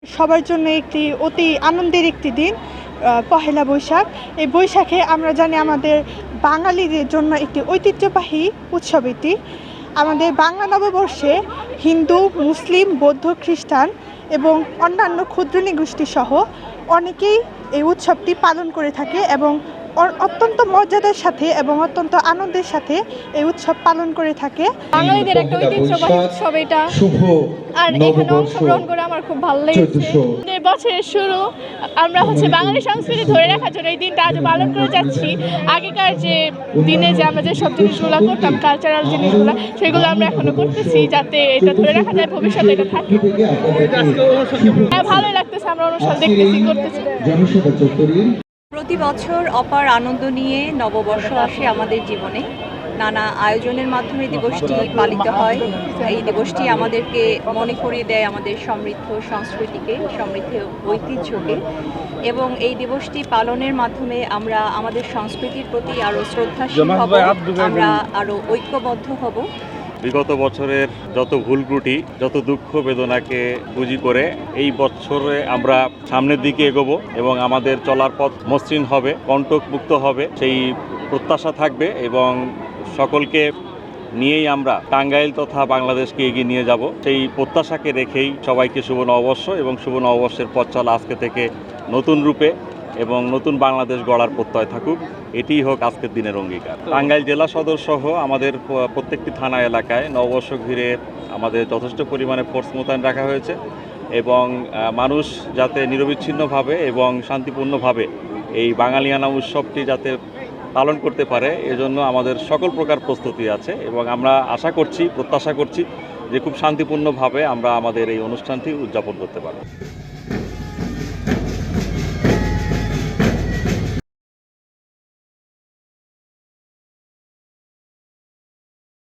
সবার জন্য একটি অতি আনন্দের একটি দিন পহেলা বৈশাখ। এই বৈশাখে আমরা জানি আমাদের বাঙালিদের জন্য একটি ঐতিহ্যবাহী উৎসব এটি। আমাদের বাংলা নববর্ষে হিন্দু, মুসলিম, বৌদ্ধ, খ্রিস্টান এবং অন্যান্য ক্ষুদ্র নৃগোষ্ঠী সহ অনেকেই এই উৎসবটি পালন করে থাকে এবং অত্যন্ত মর্যাদার সাথে এবং অত্যন্ত আনন্দের সাথে এই উৎসব পালন করে থাকে। বাঙালিদের একটা ঐতিহ্যবাহী উৎসব এটা, আর এখানে অংশগ্রহণ করে আমার খুব ভালো লেগেছে। বছরের শুরু আমরা বাঙালি সংস্কৃতি ধরে রাখার জন্য এই দিনটা আজ পালন করে যাচ্ছি। আগেকার যে দিনে যে আমরা যেসব জিনিসগুলো করতাম, কালচারাল জিনিসগুলো, সেগুলো আমরা এখনো করতেছি, যাতে এটা ধরে রাখা যায়, ভবিষ্যতে এটা থাকে। ভালো লাগতেছে, আমরা অনুষ্ঠান দেখতেছি, করতেছি। প্রতি বছর অপার আনন্দ নিয়ে নববর্ষ আসে আমাদের জীবনে। নানা আয়োজনের মাধ্যমে দিবসটি পালিত হয়। এই দিবসটি আমাদেরকে মনে করিয়ে দেয় আমাদের সমৃদ্ধ সংস্কৃতিকে, সমৃদ্ধ ঐতিহ্যকে, এবং এই দিবসটি পালনের মাধ্যমে আমরা আমাদের সংস্কৃতির প্রতি আরও শ্রদ্ধাশীল হব, আমরা আরও ঐক্যবদ্ধ হব। বিগত বছরের যত ভুল ত্রুটি, যত দুঃখ বেদনাকে পুঁজি করে এই বছরে আমরা সামনের দিকে এগোবো এবং আমাদের চলার পথ মসৃণ হবে, কণ্টকমুক্ত হবে, সেই প্রত্যাশা থাকবে। এবং সকলকে নিয়েই আমরা টাঙ্গাইল তথা বাংলাদেশকে এগিয়ে নিয়ে যাব, সেই প্রত্যাশাকে রেখেই সবাইকে শুভ নববর্ষ এবং শুভ নববর্ষের পথ চলা আজকে থেকে নতুন রূপে এবং নতুন বাংলাদেশ গড়ার প্রত্যয় থাকুক, এটিই হোক আজকের দিনের অঙ্গীকার। টাঙ্গাইল জেলা সদর সহ আমাদের প্রত্যেকটি থানা এলাকায় নববর্ষ ঘিরে আমাদের যথেষ্ট পরিমাণে ফোর্স মোতায়েন রাখা হয়েছে এবং মানুষ যাতে নিরবিচ্ছিন্নভাবে এবং শান্তিপূর্ণভাবে এই বাঙালিয়ানা উৎসবটি যাতে পালন করতে পারে, এজন্য আমাদের সকল প্রকার প্রস্তুতি আছে এবং আমরা আশা করছি, প্রত্যাশা করছি যে খুব শান্তিপূর্ণভাবে আমরা আমাদের এই অনুষ্ঠানটি উদযাপন করতে পারব।